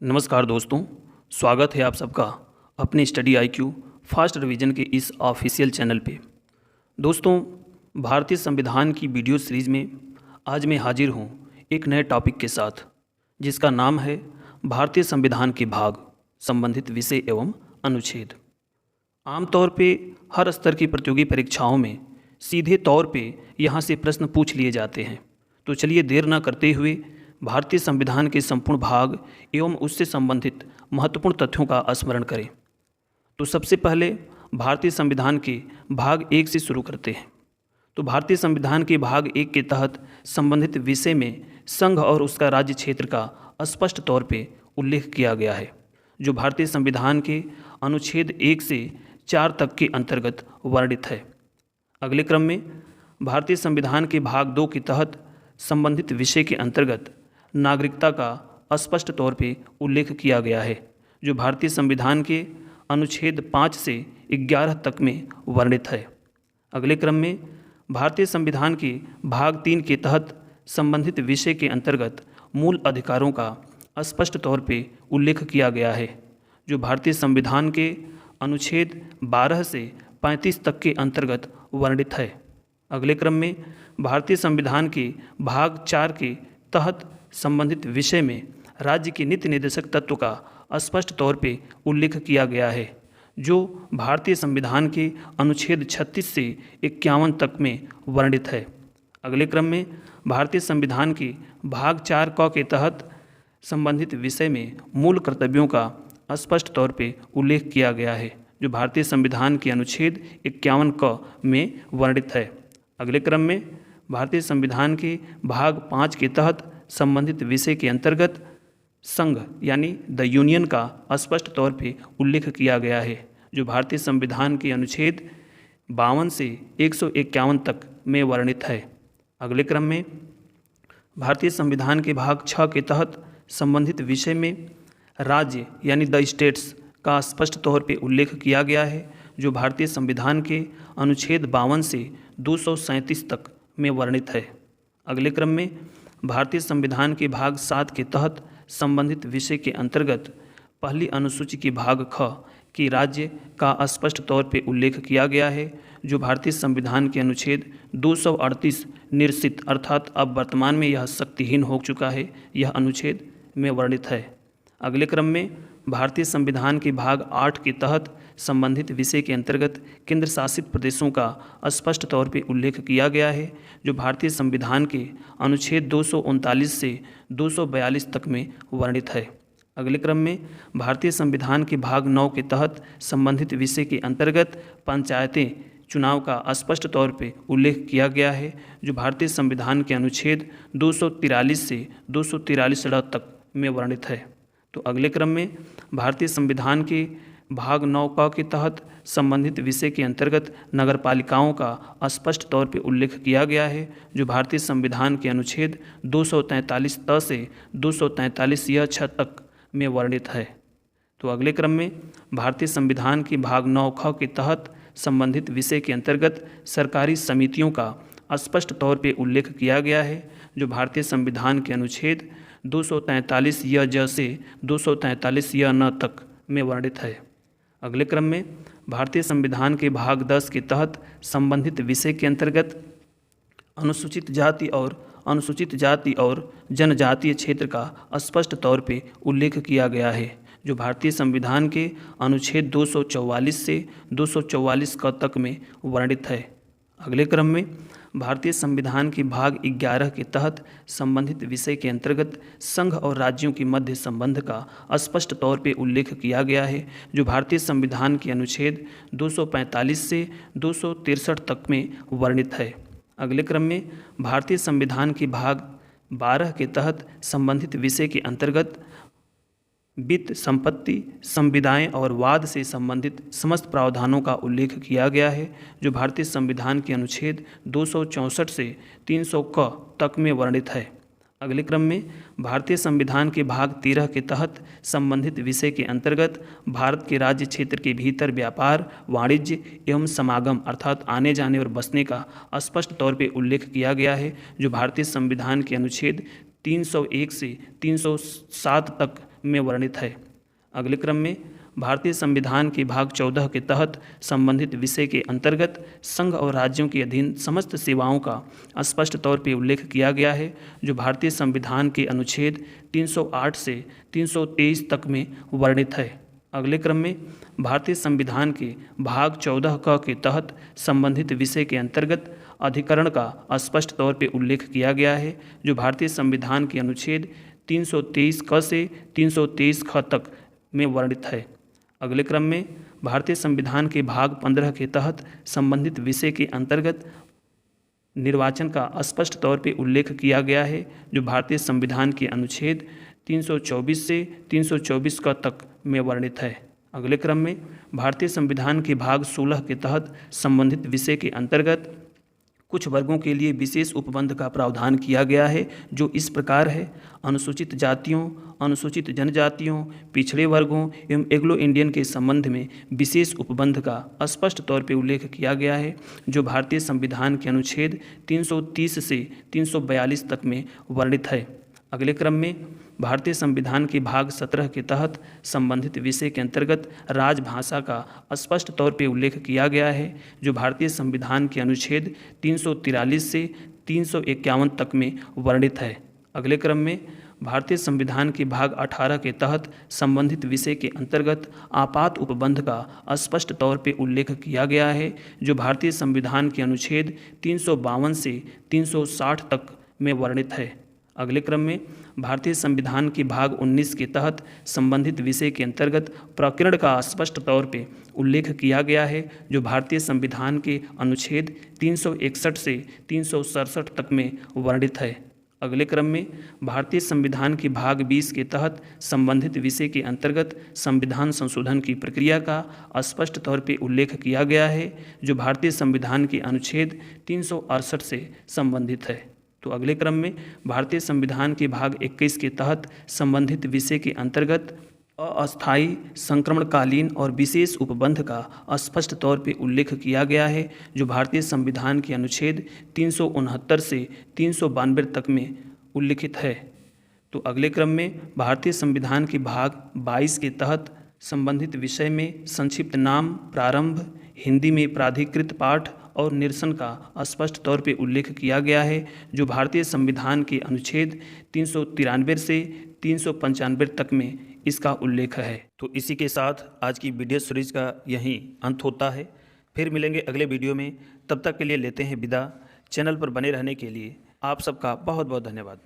नमस्कार दोस्तों, स्वागत है आप सबका अपने स्टडी आईक्यू फास्ट रिवीजन के इस ऑफिशियल चैनल पे। दोस्तों, भारतीय संविधान की वीडियो सीरीज़ में आज मैं हाजिर हूँ एक नए टॉपिक के साथ, जिसका नाम है भारतीय संविधान के भाग, संबंधित विषय एवं अनुच्छेद। आमतौर पे हर स्तर की प्रतियोगी परीक्षाओं में सीधे तौर पे यहाँ से प्रश्न पूछ लिए जाते हैं। तो चलिए देर न करते हुए भारतीय संविधान के संपूर्ण भाग एवं उससे संबंधित महत्वपूर्ण तथ्यों का स्मरण करें। तो सबसे पहले भारतीय संविधान के भाग 1 से शुरू करते हैं। तो भारतीय संविधान के भाग 1 के तहत संबंधित विषय में संघ और उसका राज्य क्षेत्र का स्पष्ट तौर पे उल्लेख किया गया है, जो भारतीय संविधान के अनुच्छेद 1 से 4 तक के अंतर्गत वर्णित है। अगले क्रम में भारतीय संविधान के भाग 2 के तहत संबंधित विषय के अंतर्गत नागरिकता का स्पष्ट तौर पे उल्लेख किया गया है, जो भारतीय संविधान के अनुच्छेद 5 से 11 तक में वर्णित है। अगले क्रम में भारतीय संविधान के भाग 3 के तहत संबंधित विषय के अंतर्गत मूल अधिकारों का स्पष्ट तौर पे उल्लेख किया गया है, जो भारतीय संविधान के अनुच्छेद 12 से 35 तक के अंतर्गत वर्णित है। अगले क्रम में भारतीय संविधान के भाग 4 के तहत संबंधित विषय में राज्य के नीति निर्देशक तत्व का स्पष्ट तौर पे उल्लेख किया गया है, जो भारतीय संविधान के अनुच्छेद 36 से 51 तक में वर्णित है। अगले क्रम में भारतीय संविधान के भाग 4 क के तहत संबंधित विषय में मूल कर्तव्यों का स्पष्ट तौर पे उल्लेख किया गया है, जो भारतीय संविधान के अनुच्छेद 51 क में वर्णित है। अगले क्रम में भारतीय संविधान के भाग 5 के तहत संबंधित विषय के अंतर्गत संघ यानी द यूनियन का स्पष्ट तौर पे उल्लेख किया गया है, जो भारतीय संविधान के अनुच्छेद 52 से 151 तक में वर्णित है। अगले क्रम में भारतीय संविधान के भाग 6 के तहत संबंधित विषय में राज्य यानी द स्टेट्स का स्पष्ट तौर पे उल्लेख किया गया है, जो भारतीय संविधान के अनुच्छेद 52 से 237 तक में वर्णित है। अगले क्रम में भारतीय संविधान के भाग 7 के तहत संबंधित विषय के अंतर्गत पहली अनुसूची के भाग ख की राज्य का स्पष्ट तौर पे उल्लेख किया गया है, जो भारतीय संविधान के अनुच्छेद 238 निरसित अर्थात अब वर्तमान में यह शक्तिहीन हो चुका है, यह अनुच्छेद में वर्णित है। अगले क्रम में भारतीय संविधान के भाग 8 के तहत संबंधित विषय के अंतर्गत केंद्र शासित प्रदेशों का स्पष्ट तौर पे उल्लेख किया गया है, जो भारतीय संविधान के अनुच्छेद 239 से 242 तक में वर्णित है। अगले क्रम में भारतीय संविधान के भाग 9 के तहत संबंधित विषय के अंतर्गत पंचायतें चुनाव का स्पष्ट तौर पे उल्लेख किया गया है, जो भारतीय संविधान के अनुच्छेद 243 से 243 तक में वर्णित है। तो अगले क्रम में भारतीय संविधान के भाग 9 क के तहत संबंधित विषय के अंतर्गत नगरपालिकाओं का स्पष्ट तौर पे उल्लेख किया गया है, जो भारतीय संविधान के अनुच्छेद 243 त से 243 य छ तक में वर्णित है। तो अगले क्रम में भारतीय संविधान के भाग 9 ख के तहत संबंधित विषय के अंतर्गत सरकारी समितियों का स्पष्ट तौर पे उल्लेख किया गया है, जो भारतीय संविधान के अनुच्छेद 243 य ज से 243 य न तक में वर्णित है। अगले क्रम में भारतीय संविधान के भाग 10 के तहत संबंधित विषय के अंतर्गत अनुसूचित जाति और जनजातीय क्षेत्र का स्पष्ट तौर पे उल्लेख किया गया है, जो भारतीय संविधान के अनुच्छेद 244 से 244 क तक में वर्णित है। अगले क्रम में भारतीय संविधान के भाग 11 के तहत संबंधित विषय के अंतर्गत संघ और राज्यों के मध्य संबंध का स्पष्ट तौर पे उल्लेख किया गया है, जो भारतीय संविधान के अनुच्छेद 245 से 263 तक में वर्णित है। अगले क्रम में भारतीय संविधान के भाग 12 के तहत संबंधित विषय के अंतर्गत वित्त, संपत्ति, संविदाएं और वाद से संबंधित समस्त प्रावधानों का उल्लेख किया गया है, जो भारतीय संविधान के अनुच्छेद 264 से 300 क तक में वर्णित है। अगले क्रम में भारतीय संविधान के भाग 13 के तहत संबंधित विषय के अंतर्गत भारत के राज्य क्षेत्र के भीतर व्यापार, वाणिज्य एवं समागम अर्थात आने जाने और बसने का स्पष्ट तौर पर उल्लेख किया गया है, जो भारतीय संविधान के अनुच्छेद 301 से 307 तक में वर्णित है। अगले क्रम में भारतीय संविधान के भाग 14 के तहत संबंधित विषय के अंतर्गत संघ और राज्यों के अधीन समस्त सेवाओं का स्पष्ट तौर पर उल्लेख किया गया है, जो भारतीय संविधान के अनुच्छेद 308 से 323 तक में वर्णित है। अगले क्रम में भारतीय संविधान के भाग 14 क के तहत संबंधित विषय के अंतर्गत अधिकरण का स्पष्ट तौर पर उल्लेख किया गया है, जो भारतीय संविधान के अनुच्छेद 323 क से 323 ख तक में वर्णित है। अगले क्रम में भारतीय संविधान के भाग 15 के तहत संबंधित विषय के अंतर्गत निर्वाचन का स्पष्ट तौर पर उल्लेख किया गया है, जो भारतीय संविधान के अनुच्छेद 324 से 324 क तक में वर्णित है। अगले क्रम में भारतीय संविधान के भाग 16 के तहत संबंधित विषय के अंतर्गत कुछ वर्गों के लिए विशेष उपबंध का प्रावधान किया गया है, जो इस प्रकार है। अनुसूचित जातियों, अनुसूचित जनजातियों, पिछड़े वर्गों एवं एग्लो इंडियन के संबंध में विशेष उपबंध का स्पष्ट तौर पर उल्लेख किया गया है, जो भारतीय संविधान के अनुच्छेद 330 से 342 तक में वर्णित है। अगले क्रम में भारतीय संविधान के भाग 17 के तहत संबंधित विषय के अंतर्गत राजभाषा का स्पष्ट तौर पर उल्लेख किया गया है, जो भारतीय संविधान के अनुच्छेद 343 से 351 तक में वर्णित है। अगले क्रम में भारतीय संविधान के भाग 18 के तहत संबंधित विषय के अंतर्गत आपात उपबंध का स्पष्ट तौर पर उल्लेख किया गया है, जो भारतीय संविधान के अनुच्छेद 352 से 360 तक में वर्णित है। अगले क्रम में भारतीय संविधान के भाग 19 के तहत संबंधित विषय के अंतर्गत प्रकरण का स्पष्ट तौर पर उल्लेख किया गया है, जो भारतीय संविधान के अनुच्छेद 361 से 367 तक में वर्णित है। अगले क्रम में भारतीय संविधान के भाग 20 के तहत संबंधित विषय के अंतर्गत संविधान संशोधन की प्रक्रिया का स्पष्ट तौर पर उल्लेख किया गया है, जो भारतीय संविधान के अनुच्छेद 368 से संबंधित है। तो अगले क्रम में भारतीय संविधान के भाग 21 के तहत संबंधित विषय के अंतर्गत अस्थायी, संक्रमणकालीन और विशेष उपबंध का स्पष्ट तौर पर उल्लेख किया गया है, जो भारतीय संविधान के अनुच्छेद 369 से 392 तक में उल्लिखित है। तो अगले क्रम में भारतीय संविधान के भाग 22 के तहत संबंधित विषय में संक्षिप्त नाम, प्रारंभ, हिंदी में प्राधिकृत पाठ और निरसन का स्पष्ट तौर पर उल्लेख किया गया है, जो भारतीय संविधान के अनुच्छेद 393 से 395 तक में इसका उल्लेख है। तो इसी के साथ आज की वीडियो सीरीज का यहीं अंत होता है। फिर मिलेंगे अगले वीडियो में, तब तक के लिए लेते हैं विदा। चैनल पर बने रहने के लिए आप सबका बहुत बहुत धन्यवाद।